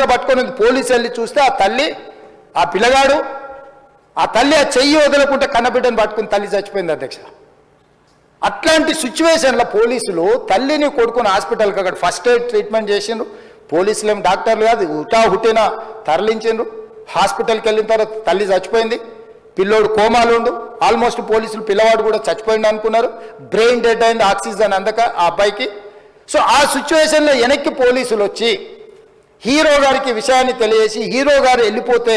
పట్టుకొని పోలీసు వెళ్ళి చూస్తే ఆ తల్లి ఆ పిల్లగాడు ఆ తల్లి ఆ చెయ్యి వదలకుంటే కన్నబిడ్డను పట్టుకుని తల్లి చచ్చిపోయింది అధ్యక్ష. అట్లాంటి సిచ్యువేషన్లో పోలీసులు తల్లిని కొడుకుని హాస్పిటల్కి అక్కడ ఫస్ట్ ఎయిడ్ ట్రీట్మెంట్ చేసిండ్రు. పోలీసులు ఏం డాక్టర్లు కాదు, హుటిన తరలించిండ్రు. హాస్పిటల్కి వెళ్ళిన తర్వాత తల్లి చచ్చిపోయింది, పిల్లోడు కోమాలు ఉండు. ఆల్మోస్ట్ పోలీసులు పిల్లవాడు కూడా చచ్చిపోయింది అనుకున్నారు. బ్రెయిన్ డెడ్ అయింది, ఆక్సిజన్ అందక ఆ అబ్బాయికి. సో ఆ సిచ్యువేషన్లో వెనక్కి పోలీసులు వచ్చి హీరో గారికి విషయాన్ని తెలియజేసి హీరో గారు వెళ్ళిపోతే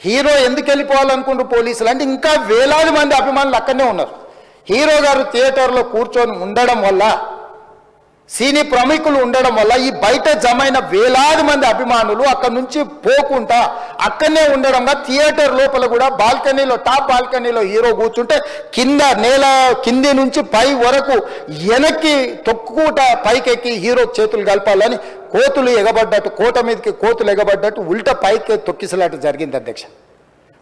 హీరో ఎందుకు వెళ్ళిపోవాలనుకుంటారు పోలీసులు అంటే ఇంకా వేలాది మంది అభిమానులు అక్కడనే ఉన్నారు. హీరో గారు థియేటర్లో కూర్చొని ఉండడం వల్ల, సినీ ప్రముఖులు ఉండడం వల్ల ఈ బయట జమైన వేలాది మంది అభిమానులు అక్కడి నుంచి పోకుండా అక్కడనే ఉండడంగా థియేటర్ లోపల కూడా బాల్కనీలో, టాప్ బాల్కనీలో హీరో కూర్చుంటే కింద నేల కింది నుంచి పై వరకు వెనక్కి తొక్కుకుంటా పైకెక్కి హీరో చేతులు కలపాలని కోతులు ఎగబడ్డట్టు, కోట మీదకి కోతులు ఎగబడ్డట్టు ఉల్టా పైకి తొక్కిసలాట జరిగింది అధ్యక్ష.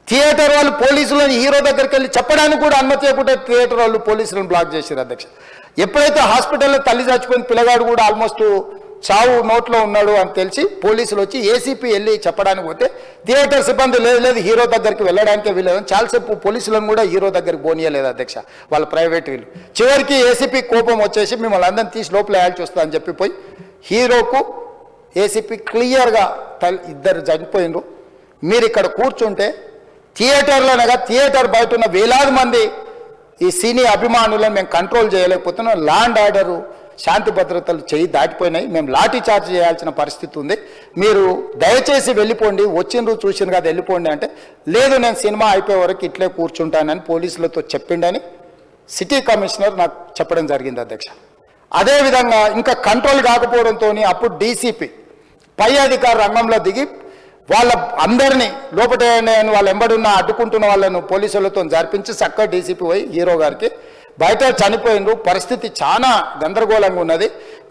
థియేటర్ వాళ్ళు పోలీసులను హీరో దగ్గరికి వెళ్ళి చెప్పడానికి కూడా అనుమతి ఇవ్వకుండా థియేటర్ వాళ్ళు పోలీసులను బ్లాక్ చేశారు అధ్యక్ష. ఎప్పుడైతే హాస్పిటల్లో తల్లి చచ్చిపోయిన పిల్లగాడు కూడా ఆల్మోస్ట్ చావు నోట్లో ఉన్నాడు అని తెలిసి పోలీసులు వచ్చి ఏసీపీ వెళ్ళి చెప్పడానికి పోతే థియేటర్ సిబ్బంది లేదు హీరో దగ్గరికి వెళ్ళడానికే వీళ్ళని చాలాసేపు పోలీసులను కూడా హీరో దగ్గరికి పోనీయలేదు అధ్యక్ష, వాళ్ళ ప్రైవేట్ వీళ్ళు. చివరికి ఏసీపీ కోపం వచ్చేసి మిమ్మల్ని అందరిని తీసి లోపల వేయాల్సి వస్తుందని చెప్పిపోయి హీరోకు ఏసీపీ క్లియర్గా ఇద్దరు చనిపోయినరు, మీరు ఇక్కడ కూర్చుంటే థియేటర్లోనగా థియేటర్ బయట ఉన్న వేలాది మంది ఈ సినీ అభిమానులను మేము కంట్రోల్ చేయలేకపోతున్నాం, ల్యాండ్ ఆర్డరు శాంతి భద్రతలు చేయి దాటిపోయినాయి, మేము లాఠీ చార్జ్ చేయాల్సిన పరిస్థితి ఉంది, మీరు దయచేసి వెళ్ళిపోండి, వచ్చిండ్రు చూసిన కదా వెళ్ళిపోండి అంటే లేదు నేను సినిమా అయిపోయే వరకు ఇట్లే కూర్చుంటానని పోలీసులతో చెప్పిండని సిటీ కమిషనర్ నాకు చెప్పడం జరిగింది అధ్యక్ష. అదేవిధంగా ఇంకా కంట్రోల్ కాకపోవడంతో అప్పుడు డీసీపీ పై అధికారి రంగంలో దిగి వాళ్ళ అందరినీ లోపల వాళ్ళ ఎంబడున్న అడ్డుకుంటున్న వాళ్ళను పోలీసులతో జరిపించి చక్కగా డీసీపీ పోయి హీరో గారికి బయట చనిపోయినరు, పరిస్థితి చాలా గందరగోళంగా ఉన్నది,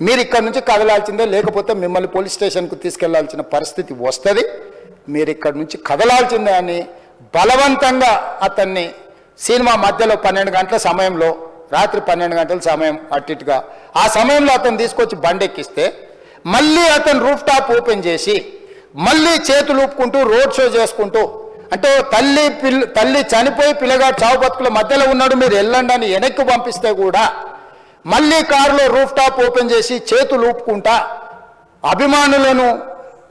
మీరు ఇక్కడి నుంచి కదలాల్సిందే లేకపోతే మిమ్మల్ని పోలీస్ స్టేషన్కు తీసుకెళ్లాల్సిన పరిస్థితి వస్తుంది, మీరు ఇక్కడి నుంచి కదలాల్సిందే అని బలవంతంగా అతన్ని సినిమా మధ్యలో 12 గంటల సమయంలో, రాత్రి 12 గంటల సమయం అట్టిగా ఆ సమయంలో అతను తీసుకొచ్చి బండెక్కిస్తే మళ్ళీ అతను రూఫ్ టాప్ ఓపెన్ చేసి మళ్ళీ చేతులు ఊపుకుంటూ రోడ్ షో చేసుకుంటూ అంటే తల్లి చనిపోయి పిల్లగాడు చావు బతుకుల మధ్యలో ఉన్నాడు మీరు వెళ్ళండి అని వెనక్కి పంపిస్తే కూడా మళ్ళీ కారులో రూఫ్ టాప్ ఓపెన్ చేసి చేతులు ఊపుకుంటా అభిమానులను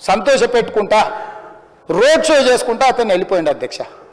సంతోషపెట్టుకుంటా రోడ్ షో చేసుకుంటా అతను వెళ్ళిపోయింది అధ్యక్ష.